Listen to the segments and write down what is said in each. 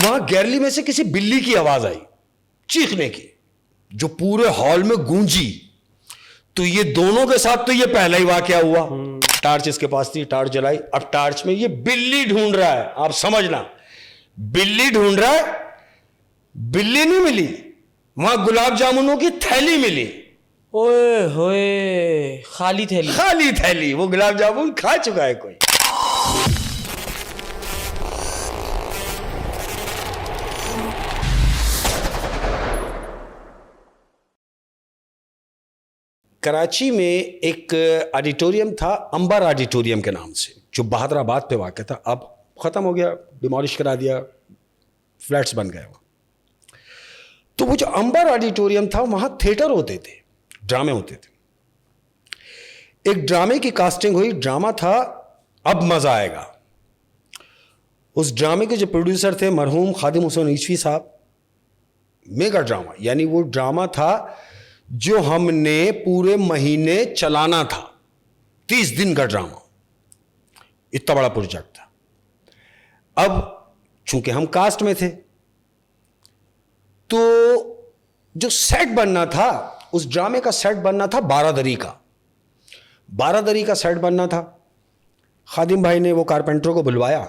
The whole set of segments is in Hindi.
वहां गैलरी में से किसी बिल्ली की आवाज आई, चीखने की, जो पूरे हॉल में गूंजी। तो ये दोनों के साथ तो ये पहला ही वाकया हुआ। टार्च इसके पास थी, टार्च जलाई। अब टार्च में ये बिल्ली ढूंढ रहा है। आप समझना, बिल्ली ढूंढ रहा है, बिल्ली नहीं मिली, वहां गुलाब जामुनों की थैली मिली। ओए होए, खाली थैली। खाली थैली, वो गुलाब जामुन खा चुका है कोई। कराची में एक ऑडिटोरियम था, अंबर ऑडिटोरियम के नाम से, जो बहादुराबाद पे वाक़ था। अब ख़त्म हो गया, डिमोलिश करा दिया, फ्लैट्स बन गए। तो वो जो अंबर ऑडिटोरियम था, वहाँ थिएटर होते थे, ड्रामे होते थे। एक ड्रामे की कास्टिंग हुई, ड्रामा था अब मज़ा आएगा। उस ड्रामे के जो प्रोड्यूसर थे मरहूम खादिम हुसैन ईशवी साहब। मेगा ड्रामा, यानी वो ड्रामा था जो हमने पूरे महीने चलाना था, 30 दिन का ड्रामा, इतना बड़ा प्रोजेक्ट था। अब चूंकि हम कास्ट में थे, तो जो सेट बनना था, उस ड्रामे का सेट बनना था 12 दरी का। 12 दरी का सेट बनना था। खादिम भाई ने वो कारपेंटरों को बुलवाया,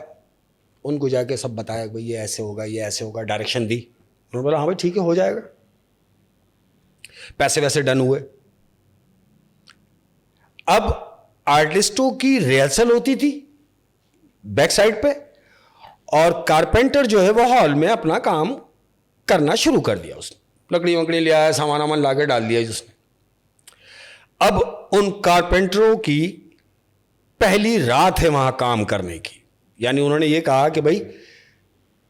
उनको जाके सब बताया, भाई ये ऐसे होगा, ये ऐसे होगा, डायरेक्शन दी। उन्होंने बोला हाँ भाई ठीक है, हो जाएगा। पैसे वैसे डन हुए। अब आर्टिस्टों की रिहर्सल होती थी बैक साइड पे, और कारपेंटर जो है वो हॉल में अपना काम करना शुरू कर दिया। उसने लकड़ी वकड़ी ले आया, सामान वामान लाके डाल दिया उसने। अब उन कारपेंटरों की पहली रात है वहां काम करने की। यानी उन्होंने ये कहा कि भाई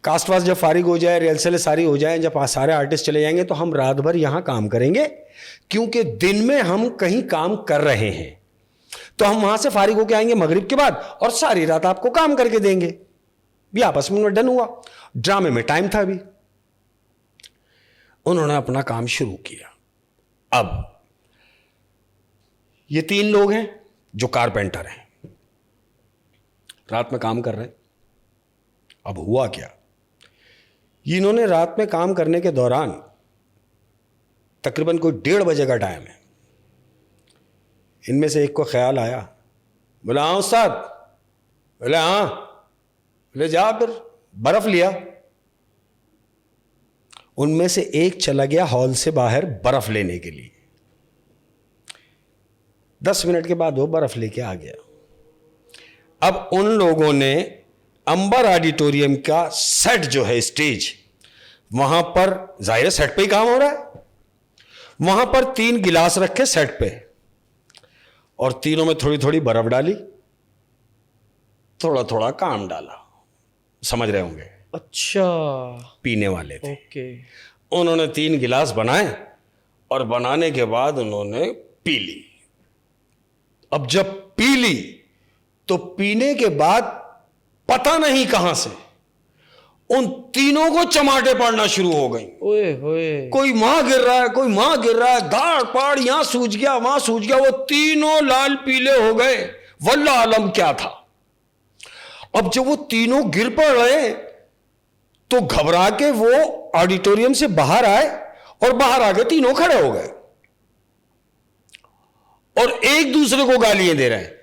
कास्ट वास्ट जब फारिग हो जाए, रिहर्सलें सारी हो जाए, जब सारे आर्टिस्ट चले जाएंगे, तो हम रात भर यहां काम करेंगे, क्योंकि दिन में हम कहीं काम कर रहे हैं। तो हम वहां से फारिग होके आएंगे मगरिब के बाद, और सारी रात आपको काम करके देंगे। भी आपस में डन हुआ। ड्रामे में टाइम था अभी। उन्होंने अपना काम शुरू किया। अब ये 3 लोग हैं जो कारपेंटर हैं, रात में काम कर रहे हैं। अब हुआ क्या, इन्होंने रात में काम करने के दौरान, तकरीबन कोई 1:30 बजे का टाइम है, इनमें से एक को ख्याल आया, बोला हाँ उस्ताद। बोले हाँ। बोले जा फिर। बर्फ लिया। उनमें से एक चला गया हॉल से बाहर बर्फ लेने के लिए। 10 मिनट के बाद वो बर्फ लेके आ गया। अब उन लोगों ने अंबर ऑडिटोरियम का सेट जो है, स्टेज, वहां पर जाहिर सेट पे ही काम हो रहा है, वहां पर 3 गिलास रखे सेट पे, और तीनों में थोड़ी थोड़ी बर्फ डाली, थोड़ा थोड़ा काम डाला। समझ रहे होंगे? अच्छा, पीने वाले थे। ओके। उन्होंने 3 गिलास बनाए, और बनाने के बाद उन्होंने पी ली। अब जब पी ली, तो पीने के बाद पता नहीं कहां से उन तीनों को चमाटे पड़ना शुरू हो गई। ओए होए, कोई वहां गिर रहा है, कोई वहां गिर रहा है, धाड़ पाड़, यहां सूज गया, वहां सूज गया। वो तीनों लाल पीले हो गए। वल्लाह आलम क्या था। अब जब वो तीनों गिर पड़ रहे, तो घबरा के वो ऑडिटोरियम से बाहर आए, और बाहर आके तीनों खड़े हो गए, और एक दूसरे को गालियां दे रहे हैं,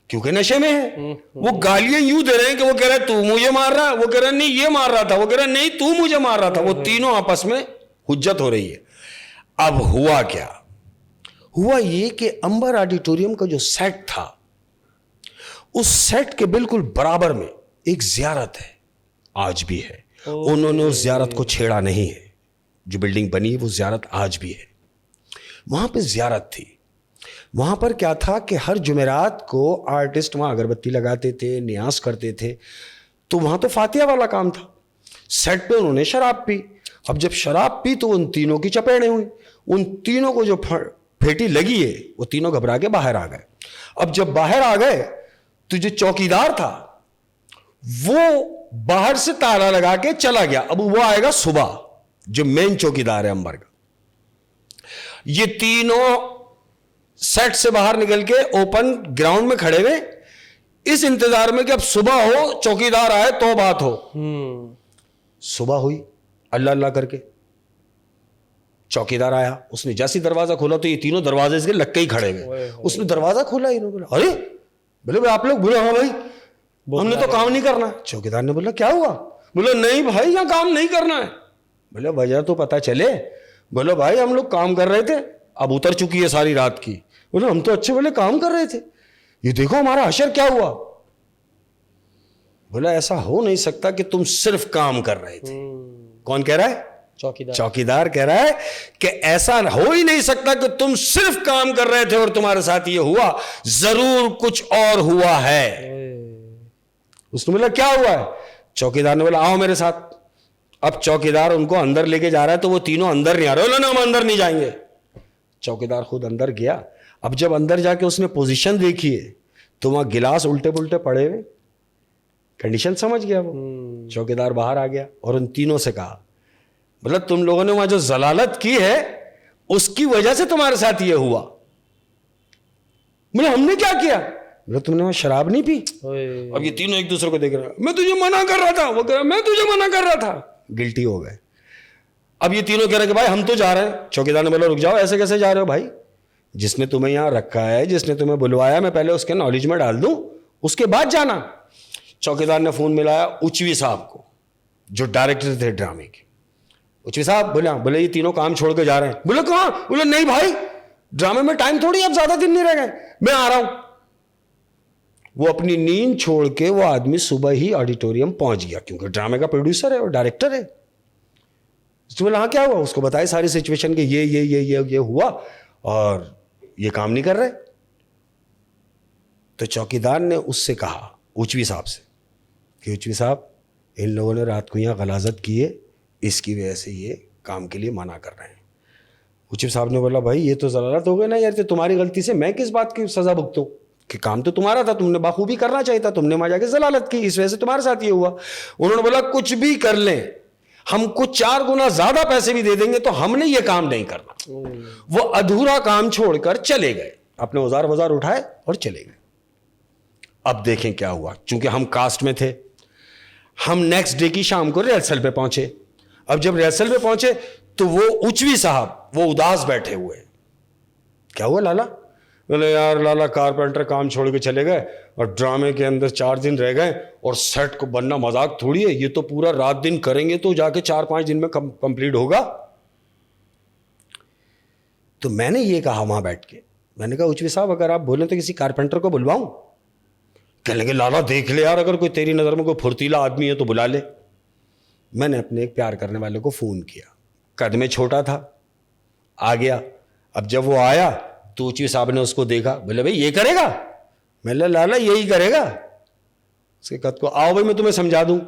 क्योंकि नशे में है। वो गालियां यूं दे रहे हैं कि वो कह रहा है तू मुझे मार रहा है, वो कह रहा है नहीं ये मार रहा था, वो कह रहा है नहीं तू मुझे मार रहा था। वो तीनों आपस में हुज्जत हो रही है। अब हुआ क्या, हुआ ये कि अंबर ऑडिटोरियम का जो सेट था, उस सेट के बिल्कुल बराबर में एक जियारत है, आज भी है। उन्होंने उस जियारत को छेड़ा नहीं है। जो बिल्डिंग बनी है वो जियारत आज भी है। वहां पे जियारत थी। वहां पर क्या था कि हर जुमेरात को आर्टिस्ट वहां अगरबत्ती लगाते थे, नियाज करते थे। तो वहां तो फातिहा वाला काम था। सेट पे उन्होंने शराब पी। अब जब शराब पी तो उन तीनों की चपेड़ें हुई। उन तीनों को जो फेटी लगी है, वो तीनों घबरा के बाहर आ गए। अब जब बाहर आ गए, तो जो चौकीदार था वो बाहर से ताला लगा के चला गया। अब वो आएगा सुबह, जो मेन चौकीदार है अंबर का। ये तीनों सेट से बाहर निकल के ओपन ग्राउंड में खड़े हुए, इस इंतजार में कि अब सुबह हो, चौकीदार आए तो बात हो। सुबह हुई, अल्लाह अल्लाह करके चौकीदार आया, उसने जैसे ही दरवाजा खोला तो ये तीनों दरवाजे से लग के ही खड़े गए। उसने दरवाजा खोला, इन्होंने बोला अरे, बोले भाई आप लोग? बोले हाँ भाई, हमने तो काम नहीं करना। चौकीदार ने बोला क्या हुआ? बोले नहीं भाई, यहाँ काम नहीं करना है। बोले वजह तो पता चले। बोले भाई हम लोग काम कर रहे थे, अब उतर चुकी है सारी रात की। बोले हम तो अच्छे बोले काम कर रहे थे, ये देखो हमारा हशर क्या हुआ। बोला ऐसा हो नहीं सकता कि तुम सिर्फ काम कर रहे थे। कौन कह रहा है? चौकीदार। चौकीदार कह रहा है कि ऐसा हो ही नहीं सकता कि तुम सिर्फ काम कर रहे थे और तुम्हारे साथ ये हुआ, जरूर कुछ और हुआ है। उसने बोला क्या हुआ है? चौकीदार ने बोला आओ मेरे साथ। अब चौकीदार उनको अंदर लेके जा रहा है तो वो तीनों अंदर नहीं आ रहे। बोला ना हम अंदर नहीं जाएंगे। चौकीदार खुद अंदर गया। अब जब अंदर जाके उसने पोजीशन देखी है तो वहां गिलास उल्टे पुल्टे पड़े हुए, कंडीशन समझ गया वो। चौकीदार बाहर आ गया और उन तीनों से कहा मतलब तुम लोगों ने वहां जो जलालत की है उसकी वजह से तुम्हारे साथ ये हुआ। बोले हमने क्या किया? बोले तुमने वहां शराब नहीं पी। अब ये तीनों एक दूसरे को देख रहे हैं, मैं तुझे मना कर रहा था, वो कह रहा मैं तुझे मना कर रहा था। गिल्टी हो गए। अब ये तीनों कह रहे कि भाई हम तो जा रहे हैं। चौकीदार ने बोला रुक जाओ, ऐसे कैसे जा रहे हो भाई? जिसने तुम्हें यहां रखा है, जिसने तुम्हें बुलवाया, मैं पहले उसके नॉलेज में डाल दूं, उसके बाद जाना। चौकीदार ने फोन मिलाया उचवी साहब को, जो डायरेक्टर थे ड्रामे के। उचवी साहब बोले बोले ये तीनों काम छोड़ के जा रहे हैं। बोले कहां? बोले नहीं भाई, ड्रामे में टाइम थोड़ी, अब ज्यादा दिन नहीं रह गए, मैं आ रहा हूं। वो अपनी नींद छोड़ के वो आदमी सुबह ही ऑडिटोरियम पहुंच गया, क्योंकि ड्रामे का प्रोड्यूसर है और डायरेक्टर है। उसने बोला हाँ क्या हुआ? उसको बताया सारी सिचुएशन कि ये हुआ और ये काम नहीं कर रहे। तो चौकीदार ने उससे कहा उचवी साहब से कि उचवी साहब इन लोगों ने रात को यहाँ गलाजत की है, इसकी वजह से ये काम के लिए मना कर रहे हैं। उचवी साहब ने बोला भाई ये तो जलालत हो गई ना यार, तो तुम्हारी गलती से मैं किस बात की सजा भुगतूं कि काम तो तुम्हारा था, तुमने बाखूबी करना चाहिए था, तुमने वहां जाके जलालत की, इस वजह से तुम्हारे साथ ये हुआ। उन्होंने बोला कुछ भी कर लें, हमको 4 गुना ज्यादा पैसे भी दे देंगे तो हमने ये काम नहीं करना। वो अधूरा काम छोड़कर चले गए, अपने औजार वजार उठाए और चले गए। अब देखें क्या हुआ। चूंकि हम कास्ट में थे, हम नेक्स्ट डे की शाम को रिहर्सल पे पहुंचे। अब जब रिहर्सल पे पहुंचे तो वो उचवी साहब वो उदास बैठे हुए। क्या हुआ लाला? बोले यार लाला कारपेंटर काम छोड़ के चले गए और ड्रामे के अंदर 4 दिन रह गए और सेट को बनना मजाक थोड़ी है, ये तो पूरा रात दिन करेंगे तो जाके 4-5 दिन में कंप्लीट होगा। तो मैंने ये कहा वहां बैठ के, मैंने कहा उचवी साहब अगर आप बोले तो किसी कारपेंटर को बुलवाऊं? कहने लगे लाला देख ले यार, अगर कोई तेरी नजर में कोई फुर्तीला आदमी है तो बुला ले। मैंने अपने एक प्यार करने वाले को फोन किया, कद में छोटा था, आ गया। अब जब वो आया तो उचवी साहब ने उसको देखा, बोले भाई ये करेगा? मैंने लाला यही करेगा। उसके कद को आओ भाई मैं तुम्हें समझा दूं।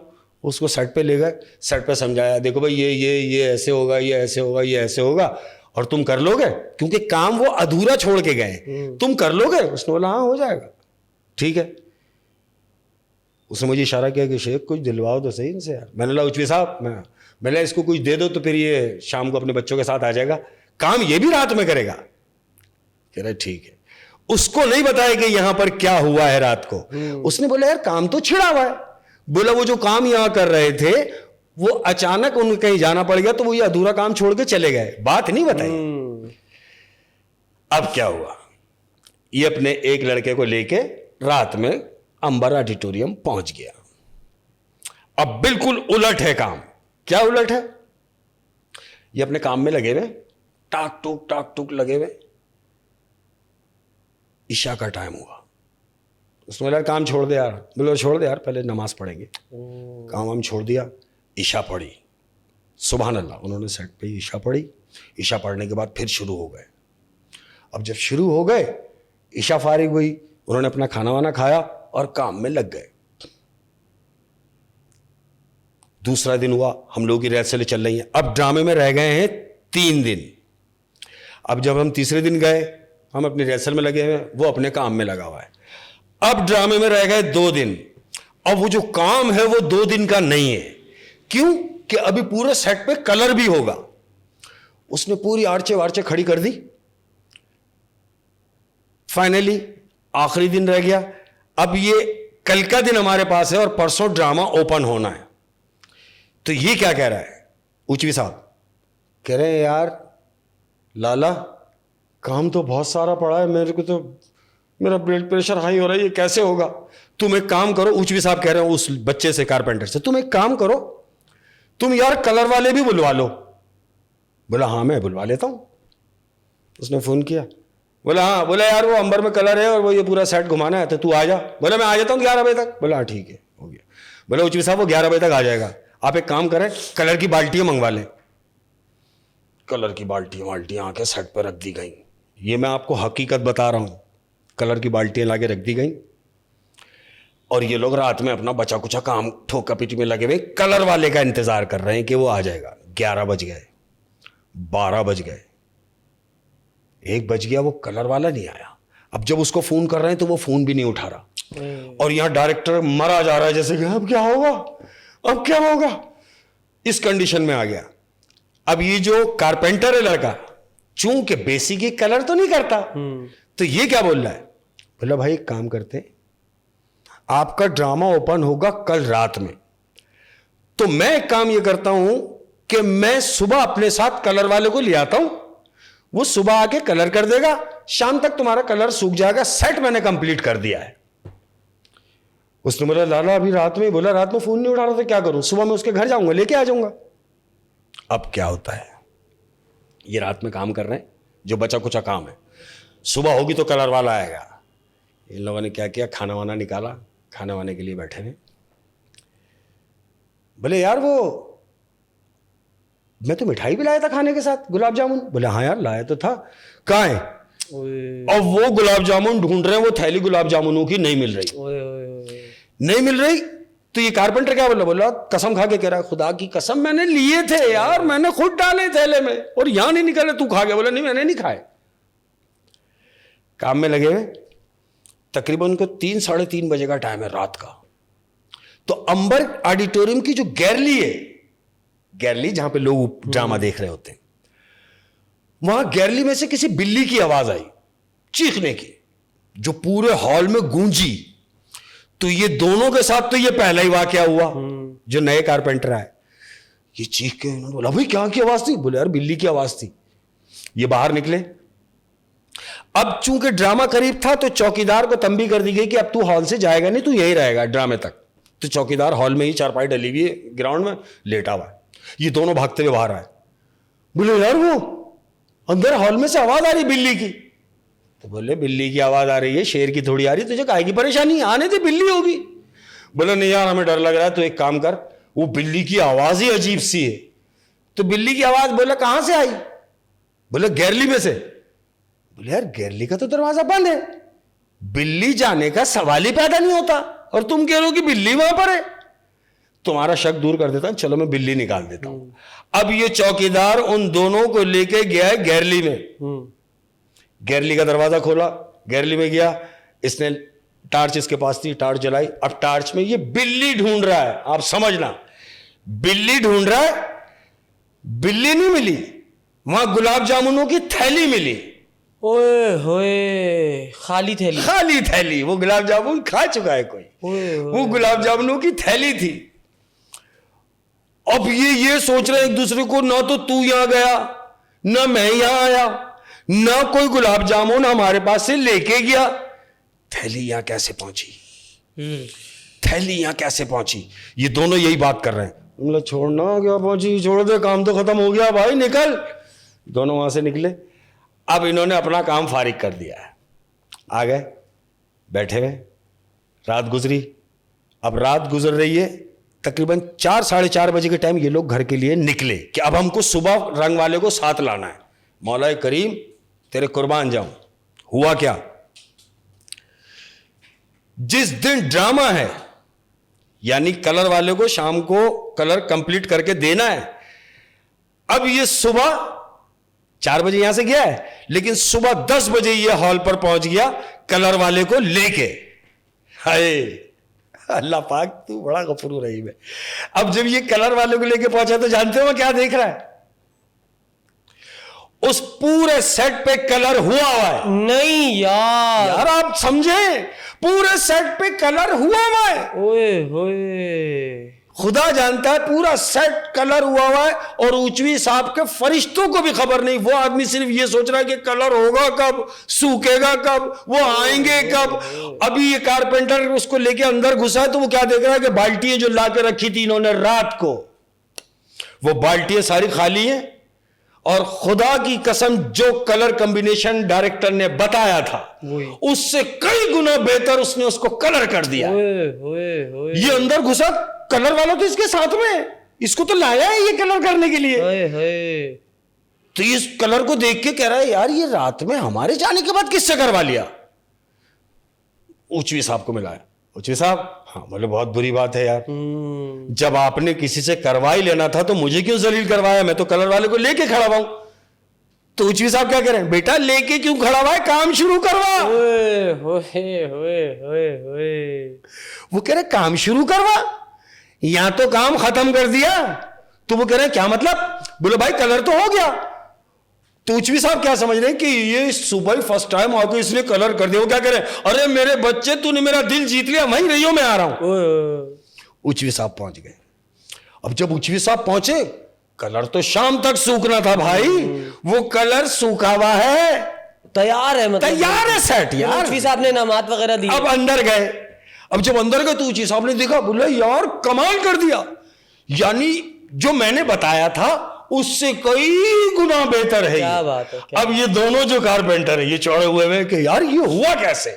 उसको सेट पे ले गए, सेट पे समझाया, देखो भाई ये ऐसे होगा, ये ऐसे होगा, ये ऐसे होगा और तुम कर लोगे, क्योंकि काम वो अधूरा छोड़ के गए, तुम कर लोगे? उसने बोला हाँ हो जाएगा, ठीक है। उसने मुझे इशारा किया कि शेख कुछ दिलवाओ तो सही इनसे यार। मैंने बोला उचवी साहब मैंने इसको कुछ दे दो तो फिर ये शाम को अपने बच्चों के साथ आ जाएगा, काम ये भी रात में करेगा। कह रहे ठीक है। उसको नहीं बताया कि यहां पर क्या हुआ है रात को। उसने बोला यार काम तो छिड़ा हुआ है। बोला वो जो काम यहां कर रहे थे वो अचानक उनको कहीं जाना पड़ गया तो वो ये अधूरा काम छोड़ के चले गए, बात नहीं बताई। अब क्या हुआ, ये अपने एक लड़के को लेके रात में अंबर ऑडिटोरियम पहुंच गया। अब बिल्कुल उलट है काम। क्या उलट है? ये अपने काम में लगे हुए, टाक टूक लगे हुए। ईशा का टाइम हुआ। उसने बोला काम छोड़ दे यार। बोले छोड़ दे यार, पहले नमाज पढ़ेंगे। काम हम छोड़ दिया, ईशा पढ़ी। सुभान अल्लाह, उन्होंने सेट पे ईशा पढ़ी। ईशा पढ़ने के बाद फिर शुरू हो गए। अब जब शुरू हो गए, ईशा फारिग हुई, उन्होंने अपना खाना वाना खाया और काम में लग गए। दूसरा दिन हुआ, हम लोगों की रिहर्सलें चल रही हैं। अब ड्रामे में रह गए हैं 3 दिन। अब जब हम तीसरे दिन गए, हम अपनी रिहर्सल में लगे हुए हैं, वो अपने काम में लगा हुआ है। अब ड्रामे में रह गए 2 दिन। अब वो जो काम है वो 2 दिन का नहीं है। क्यों? कि अभी पूरे सेट पे कलर भी होगा। उसने पूरी आर्चे वार्चे खड़ी कर दी। फाइनली आखिरी दिन रह गया। अब ये कल का दिन हमारे पास है और परसों ड्रामा ओपन होना है। तो ये क्या कह रहा है उचवी साहब, कह रहे हैं यार लाला काम तो बहुत सारा पड़ा है, मेरे को तो मेरा ब्लड प्रेशर हाई हो रहा है, ये कैसे होगा। तुम एक काम करो, उचवी साहब कह रहे हो उस बच्चे से, कारपेंटर से, तुम एक काम करो, तुम यार कलर वाले भी बुलवा लो। बोला हाँ मैं बुलवा लेता हूं। उसने फोन किया, बोला हाँ, बोला यार वो अंबर में कलर है और वो ये पूरा सेट घुमाना है, तो तू आ जा। बोला मैं आ जाता हूँ 11 बजे तक। बोला हाँ ठीक है, हो गया। बोला उचवी साहब वो 11 बजे तक आ जाएगा, आप एक काम करें कलर की बाल्टियां मंगवा लें। कलर की बाल्टियां आके सेट पर रख दी गई। ये मैं आपको हकीकत बता रहा हूं, कलर की बाल्टियां लाके रख दी गई और ये लोग रात में अपना बचा कुचा काम ठोका पीटी में लगे हुए कलर वाले का इंतजार कर रहे हैं कि वो आ जाएगा। 11 बज गए, 12 बज गए, 1 बज गया, वो कलर वाला नहीं आया। अब जब उसको फोन कर रहे हैं तो वो फोन भी नहीं उठा रहा और यहां डायरेक्टर मरा जा रहा है जैसे कि अब क्या होगा, अब क्या होगा, इस कंडीशन में आ गया। अब ये जो कारपेंटर है लड़का, चूंकि बेसिक ही कलर तो नहीं करता, तो ये क्या बोल रहा है, बोला भाई एक काम करते, आपका ड्रामा ओपन होगा कल रात में, तो मैं एक काम ये करता हूं कि मैं सुबह अपने साथ कलर वाले को ले आता हूं, वो सुबह आके कलर कर देगा, शाम तक तुम्हारा कलर सूख जाएगा, सेट मैंने कंप्लीट कर दिया है। उसने बोला लाला अभी रात में, बोला रात में फोन नहीं उठा रहा था, क्या करूं, सुबह मैं उसके घर जाऊंगा, लेके आ जाऊंगा। अब क्या होता है, ये रात में काम कर रहे हैं, जो बचा कुचा काम है, सुबह होगी तो कलर वाला आएगा। इन लोगों ने क्या किया, खाना वाना निकाला, खाने वाने के लिए बैठे हैं। बोले यार वो मैं तो मिठाई भी लाया था खाने के साथ, गुलाब जामुन। बोले हाँ यार लाया तो था, कहाँ है। और वो गुलाब जामुन ढूंढ रहे हैं, वो थैली गुलाब जामुनों की नहीं मिल रही, नहीं मिल रही। तो ये कारपेंटर क्या बोला, बोला कसम खा के कह रहा है, खुदा की कसम मैंने लिए थे यार, मैंने खुद डाले थैले में और यहां नहीं निकले, तू खा गया। बोला नहीं मैंने नहीं खाए। काम में लगे हुए, तकरीबन को 3 साढ़े 3 बजे का टाइम है रात का। तो अंबर ऑडिटोरियम की जो गैलरी है, गैलरी जहां पे लोग ड्रामा देख रहे होते हैं, वहां गैलरी में से किसी बिल्ली की आवाज आई चीखने की, जो पूरे हॉल में गूंजी। तो ये दोनों के साथ तो ये पहला ही वाकया हुआ, जो नए कारपेंटर आए, ये चीख के उन्होंने बोला भाई क्या की आवाज थी। बोले यार बिल्ली की आवाज थी। ये बाहर निकले। अब चूंकि ड्रामा करीब था तो चौकीदार को तंबी कर दी गई कि अब तू हॉल से जाएगा नहीं, तू यही रहेगा ड्रामे तक। तो चौकीदार हॉल में ही चारपाई डली हुई है, ग्राउंड में लेटा हुआ है। ये दोनों भागते हुए बाहर आए। बोले यार वो अंदर हॉल में से आवाज आ रही बिल्ली की। तो बोले बिल्ली की आवाज आ रही है, शेर की थोड़ी आ रही, तुझे काहे की परेशानी, आने दे बिल्ली होगी। बोले नहीं यार हमें डर लग रहा है, तो एक काम कर, वो बिल्ली की आवाज ही अजीब सी है। तो बिल्ली की आवाज, बोले कहां से आई। बोले गैरली में से। बोले यार गैरली का तो दरवाजा बंद है, बिल्ली जाने का सवाल ही पैदा नहीं होता, और तुम कह रहे हो कि बिल्ली वहां पर है। तुम्हारा शक दूर कर देता हूं, चलो मैं बिल्ली निकाल देता हूं। अब ये चौकीदार उन दोनों को लेके गया है गैरली में। गैरली का दरवाजा खोला, गैरली में गया, इसने टार्च इसके पास थी, टार्च जलाई। अब टार्च में ये बिल्ली ढूंढ रहा है, आप समझना, बिल्ली ढूंढ रहा है, बिल्ली नहीं मिली, वहां गुलाब जामुनों की थैली मिली। ओए होए, खाली थैली, खाली थैली, वो गुलाब जामुन खा चुका है कोई, वो गुलाब जामुनों की थैली थी। अब ये सोच रहे एक दूसरे को, ना तो तू यहां गया, ना मैं यहां आया, ना कोई गुलाब जामुन हमारे पास से लेके गया, थैली यहां कैसे पहुंची, थैली यहां कैसे पहुंची। ये दोनों यही बात कर रहे हैं। मतलब छोड़ना क्या पहुंची, छोड़ दे, काम तो खत्म हो गया भाई, निकल। दोनों वहां से निकले। अब इन्होंने अपना काम फारिग कर दिया है, आ गए, बैठे हुए, रात गुजरी। अब रात गुजर रही है, तकरीबन 4 साढ़े 4 बजे के टाइम ये लोग घर के लिए निकले कि अब हमको सुबह रंग वाले को साथ लाना है। मौला करीम तेरे कुर्बान जाऊं। हुआ क्या, जिस दिन ड्रामा है, यानी कलर वाले को शाम को कलर कंप्लीट करके देना है, अब ये सुबह 4 बजे यहां से गया है, लेकिन सुबह 10 बजे ये हॉल पर पहुंच गया कलर वाले को लेके। हाय अल्लाह पाक तू बड़ा गफूर रहीम है। अब जब ये कलर वाले को लेके पहुंचा तो जानते हो मैं क्या देख रहा है, उस पूरे सेट पे कलर हुआ है। नहीं यार आप समझे, पूरे सेट पे कलर हुआ है। ओए होए, खुदा जानता है पूरा सेट कलर हुआ है और उचवी साहब के फरिश्तों को भी खबर नहीं। वो आदमी सिर्फ ये सोच रहा है कि कलर होगा कब, सूखेगा कब, वो आएंगे कब। अभी ये कारपेंटर उसको लेके अंदर घुसा है तो वो क्या देख रहा है कि बाल्टियां जो लाके रखी थी इन्होंने रात को, वो बाल्टियां सारी खाली हैं और खुदा की कसम जो कलर कॉम्बिनेशन डायरेक्टर ने बताया था उससे कई गुना बेहतर उसने उसको कलर कर दिया। ये अंदर घुसा, कलर वाला तो इसके साथ में है, इसको तो लाया है ये कलर करने के लिए। तो इस कलर को देख के कह रहा है यार ये रात में हमारे जाने के बाद किससे करवा लिया। उचवी साहब को मिलाया, उचवी साहब हाँ बोले बहुत बुरी बात है यार, जब आपने किसी से करवा ही लेना था तो मुझे क्यों जलील करवाया, मैं तो कलर वाले को लेके खड़ा हुआ हूं। तो उचवी साहब क्या कह रहे हैं, बेटा लेके क्यों खड़ा हुआ है, काम शुरू करवा। वो कह रहे काम शुरू करवा, यहां तो काम खत्म कर दिया। तो वो कह रहे हैं क्या मतलब, बोले भाई कलर तो हो गया। तो उचवी साहब क्या समझ रहे हैं कि ये सुबह फर्स्ट टाइम आके इसने कलर कर दिया। वो क्या कह रहे हैं, अरे मेरे बच्चे तूने मेरा दिल जीत लिया, वहीं रहियो मैं आ रहा हूं। उचवी साहब पहुंच गए। अब जब उचवी साहब पहुंचे, कलर तो शाम तक सूखना था भाई, वो कलर सूखा हुआ है, तैयार है, मतलब तैयार है सेट यार। उचवी साहब ने नमाज वगैरह दी। अब अंदर गए, अब जब अंदर गए तो उचवी साहब ने देखा, बोले यार कमाल कर दिया, यानी जो मैंने बताया था उससे कई गुना बेहतर है। क्या बात है, क्या अब ये दोनों जो कारपेंटर है ये चौड़े हुए हैं कि यार ये हुआ कैसे।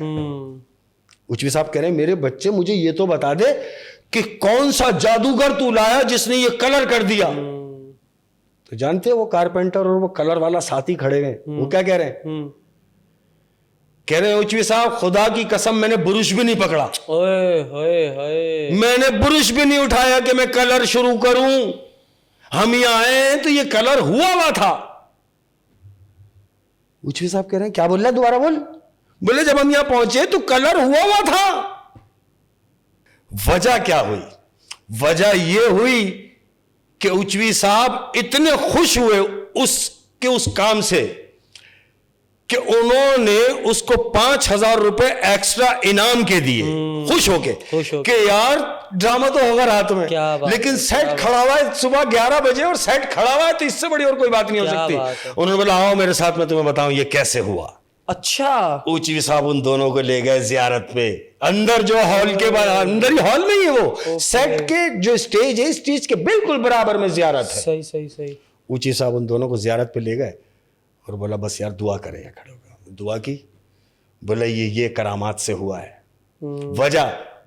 उचवी साहब कह रहे हैं मेरे बच्चे मुझे ये तो बता दे कि कौन सा जादूगर तू लाया जिसने ये कलर कर दिया। तो जानते हैं वो कारपेंटर और वो कलर वाला साथी खड़े हैं, वो क्या कह रहे हैं, कह रहे हैं उचवी साहब खुदा की कसम मैंने बुरुश भी नहीं पकड़ा, मैंने बुरुश भी नहीं उठाया कि मैं कलर शुरू करूं। हम यहां आए तो ये कलर हुआ हुआ था। उचवी साहब कह रहे हैं क्या बोल रहा है, दोबारा बोल। बोले जब हम यहां पहुंचे तो कलर हुआ हुआ था। वजह क्या हुई, वजह यह हुई कि उचवी साहब इतने खुश हुए उस काम से कि उन्होंने उसको 5,000 रुपए एक्स्ट्रा इनाम के दिए, खुश होके कि यार ड्रामा तो होगा रात में, लेकिन सेट खड़ा हुआ है सुबह 11 बजे और सेट खड़ा हुआ है, तो इससे बड़ी और कोई बात नहीं हो सकती। उन्होंने बोला आओ मेरे साथ में तुम्हें बताऊं ये कैसे हुआ। अच्छा, उचवी साहब उन दोनों को ले गए जियारत पे, अंदर जो हॉल के अंदर ही हॉल में ही है वो सेट के जो स्टेज है, स्टेज के बिल्कुल बराबर में जियारत है। सही सही सही। उचवी साहब उन दोनों को जियारत पे ले गए और बोला बस यार दुआ करें। खड़े होगा दुआ की, बोला ये करामात से हुआ है।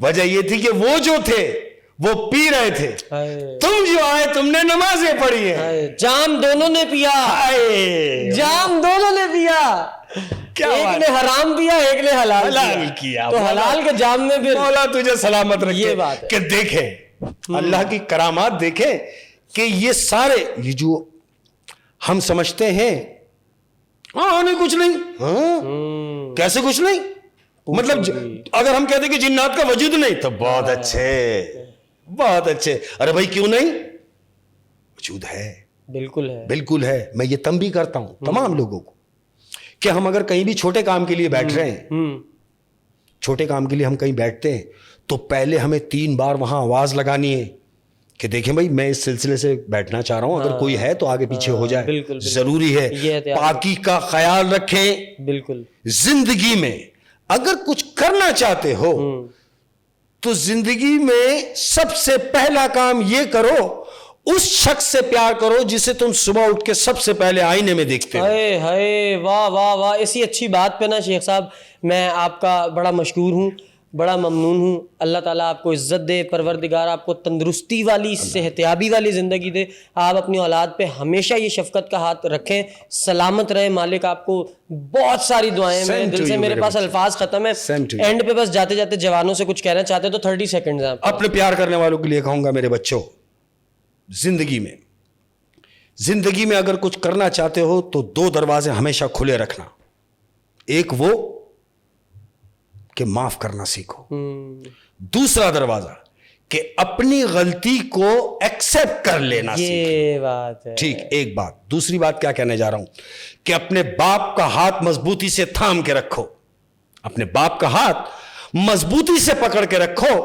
वजह ये थी कि वो जो थे वो पी रहे थे, तुम जो आए तुमने नमाजें पढ़ी है, जाम दोनों ने पिया, जाम दोनों ने पिया, क्या एक ने हराम पिया एक ने हलाल किया। तो हलाल के जाम में फिर मौला तुझे सलामत रखे। ये बात है कि देखे अल्लाह की करामात, देखे कि ये सारे ये जो हम समझते हैं हाँ नहीं कुछ नहीं, कैसे कुछ नहीं, मतलब अगर हम कहते कि जिन्नात का वजूद नहीं तो बहुत अच्छे बहुत अच्छे। अरे भाई क्यों नहीं, वजूद है, बिल्कुल है, बिल्कुल है। मैं ये तंबी करता हूं तमाम लोगों को कि हम अगर कहीं भी छोटे काम के लिए बैठ रहे हैं, छोटे काम के लिए हम कहीं बैठते हैं तो पहले हमें 3 बार वहां आवाज लगानी है कि देखें भाई मैं इस सिलसिले से बैठना चाह रहा हूं, अगर कोई है तो आगे पीछे हो जाए, बिल्कुल, जरूरी है। पाकी का ख्याल रखें। बिल्कुल, जिंदगी में अगर कुछ करना चाहते हो तो जिंदगी में सबसे पहला काम ये करो, उस शख्स से प्यार करो जिसे तुम सुबह उठ के सबसे पहले आईने में देखते हो। हाय हाय, वाह वाह वाह। इसी अच्छी बात पे ना शेख साहब मैं आपका बड़ा मशकूर हूँ, बड़ा ममनून हूँ। अल्लाह ताला आपको इज़्ज़त दे, परवरदिगार आपको तंदुरुस्ती वाली सेहतियाबी वाली ज़िंदगी दे। आप अपनी औलाद पे हमेशा ये शफ़क़त का हाथ रखें, सलामत रहे। मालिक आपको बहुत सारी दुआएं हैं, दिल से मेरे पास अल्फाज ख़त्म है। एंड पे बस जाते जाते जवानों से कुछ कहना चाहते तो 30 सेकेंड हैं। अपने प्यार करने वालों के लिए कहूँगा मेरे बच्चों, जिंदगी में अगर कुछ करना चाहते हो तो 2 दरवाजे हमेशा खुले रखना। एक वो कि माफ करना सीखो, दूसरा दरवाजा कि अपनी गलती को एक्सेप्ट कर लेना सीखो। ये बात है ठीक। एक बात, दूसरी बात क्या कहने जा रहा हूं कि अपने बाप का हाथ मजबूती से थाम के रखो, अपने बाप का हाथ मजबूती से पकड़ के रखो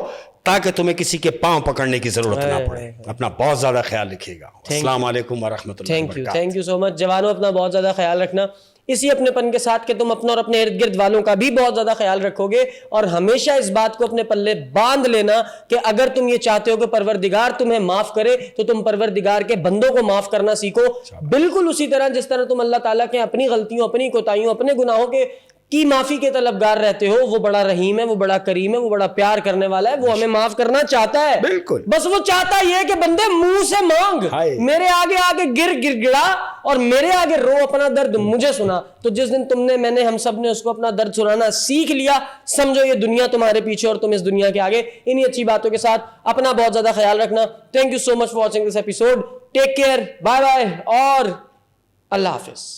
ताकि तुम्हें किसी के पांव पकड़ने की जरूरत ना पड़े। अपना बहुत ज्यादा ख्याल रखिएगा। अस्सलाम वालेकुम वरहमतुल्लाहि वबरकातुहू। थैंक यू सो मच जवानों, अपना बहुत ज्यादा ख्याल रखना, इसी अपनेपन के साथ कि तुम अपने और अपने इर्द गिर्द वालों का भी बहुत ज्यादा ख्याल रखोगे, और हमेशा इस बात को अपने पल्ले बांध लेना कि अगर तुम ये चाहते हो कि परवरदिगार तुम्हें माफ करे तो तुम परवरदिगार के बंदों को माफ करना सीखो, बिल्कुल उसी तरह जिस तरह तुम अल्लाह ताला के अपनी गलतियों, अपनी कोताहियों, अपने गुनाहों के की माफी के तलबगार रहते हो। वो बड़ा रहीम है, वो बड़ा करीम है, वो बड़ा प्यार करने वाला है, वो हमें माफ करना चाहता है। बिल्कुल, बस वो चाहता ही है कि बंदे मुंह से मांग, मेरे आगे आगे गिड़गिड़ा और मेरे आगे रो, अपना दर्द मुझे सुना। तो जिस दिन मैंने हम सब ने उसको अपना दर्द सुनाना सीख लिया, समझो ये दुनिया तुम्हारे पीछे और तुम इस दुनिया के आगे। इन्हीं अच्छी बातों के साथ अपना बहुत ज्यादा ख्याल रखना। Thank you so much for watching this episode. Take care, bye bye और अल्लाह हाफिज।